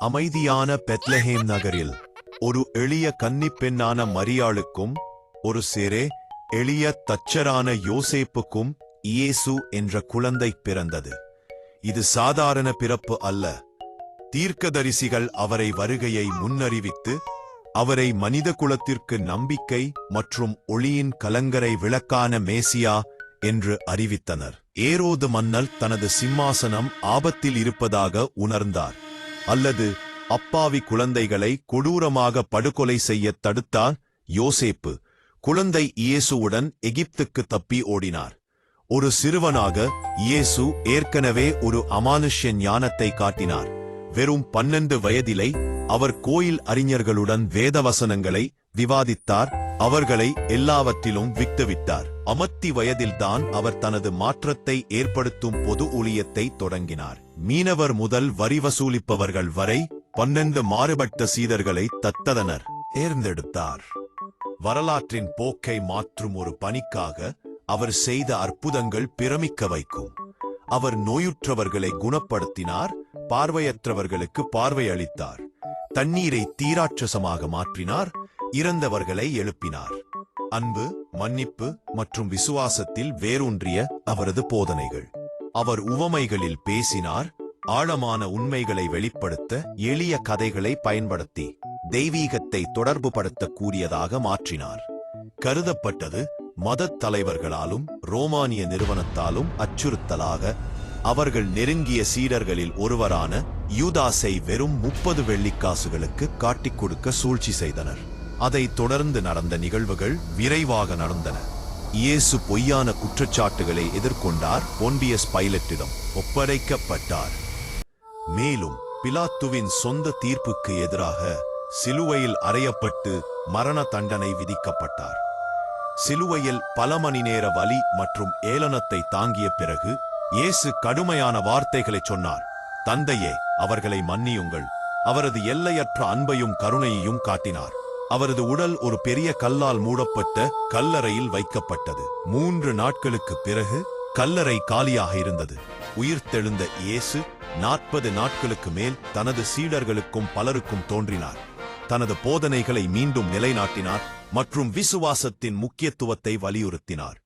அமைதியான பெத்லஹேம் நகரில் ஒரு எளிய கன்னிப் பெண்ணான மரியாளுக்கும் ஒரு சிறு எளிய தச்சரான யோசேப்புக்கும் இயேசு என்ற குழந்தை பிறந்தது. இது சாதாரண பிறப்பு அல்ல. தீர்க்கதரிசிகள் அவரை வருகையை முன்னறிவித்து அவரை மனித குலத்திற்கு நம்பிக்கை மற்றும் ஒளியின் கலங்கரை விளக்கான மேசியா என்று அறிவித்தனர். ஏரோது மன்னல் தனது சிம்மாசனம் ஆபத்தில் இருப்பதாக உணர்ந்தார், அல்லது அப்பாவி குழந்தைகளை கொடூரமாக படுகொலை செய்ய தடுத்தார். யோசேப்பு குழந்தை இயேசுவுடன் எகிப்துக்கு தப்பி ஓடினார். ஒரு சிறுவனாக இயேசு ஏற்கனவே ஒரு அமானுஷ்ய ஞானத்தை காட்டினார். வெறும் 12 வயதிலே அவர் கோயில் அறிஞர்களுடன் வேதவசனங்களை விவாதித்தார், அவர்களை எல்லாவற்றிலும் விட்டுவிட்டார். அமத்தி வயதில்தான் அவர் தனது மாற்றத்தை ஏற்படுத்தும் பொது ஊழியத்தை தொடங்கினார். மீனவர் முதல் வரி வசூலிப்பவர்கள் வரை 12 மாறுபட்ட சீடர்களை தத்ததனர் தேர்ந்தெடுத்தார். வரலாற்றின் போக்கை மாற்றும் ஒரு பணிக்காக அவர் செய்த அற்புதங்கள் பிரமிக்க வைக்கும். அவர் நோயுற்றவர்களை குணப்படுத்தினார், பார்வையற்றவர்களுக்கு பார்வை அளித்தார், தண்ணீரை தீராட்சசமாக மாற்றினார், இறந்தவர்களை எழுப்பினார். அன்பு, மன்னிப்பு மற்றும் விசுவாசத்தில் வேரூன்றிய அவரது போதனைகள். அவர் உவமைகளில் பேசினார், ஆழமான உண்மைகளை வெளிப்படுத்த எளிய கதைகளை பயன்படுத்தி தெய்வீகத்தை தொடர்புபடுத்தக்கூடியதாக மாற்றினார். கருதப்பட்டது மதத் தலைவர்களாலும் ரோமானிய நிறுவனத்தாலும் அச்சுறுத்தலாக அவர்கள் நெருங்கிய சீடர்களில் ஒருவரான யூதாசை வெறும் 30 வெள்ளிக்காசுகளுக்கு காட்டிக் கொடுக்க சூழ்ச்சி செய்தனர். அதைத் தொடர்ந்து நடந்த நிகழ்வுகள் விரைவாக நடந்தன. இயேசு பொய்யான குற்றச்சாட்டுகளை எதிர்கொண்டார், பொன்டியஸ் பைலட்டிடம் ஒப்படைக்கப்பட்டார். மேலும் பிலாத்துவின் சொந்த தீர்ப்புக்கு எதிராக சிலுவையில் அறையப்பட்டு மரண தண்டனை விதிக்கப்பட்டார். சிலுவையில் பல மணி நேர வலி மற்றும் ஏளனத்தை தாங்கிய பிறகு இயேசு கடுமையான வார்த்தைகளை சொன்னார். தந்தையே, அவர்களை மன்னியுங்கள். அவரது எல்லையற்ற அன்பையும் கருணையையும் காட்டினார். அவரது உடல் ஒரு பெரிய கல்லால் மூடப்பட்ட கல்லறையில் வைக்கப்பட்டது. 3 நாட்களுக்கு பிறகு கல்லறை காலியாக இருந்தது. உயிர்த்தெழுந்த இயேசு 40 நாட்களுக்கு மேல் தனது சீடர்களுக்கும் பலருக்கும் தோன்றினார். தனது போதனைகளை மீண்டும் நிலைநாட்டினார் மற்றும் விசுவாசத்தின் முக்கியத்துவத்தை வலியுறுத்தினார்.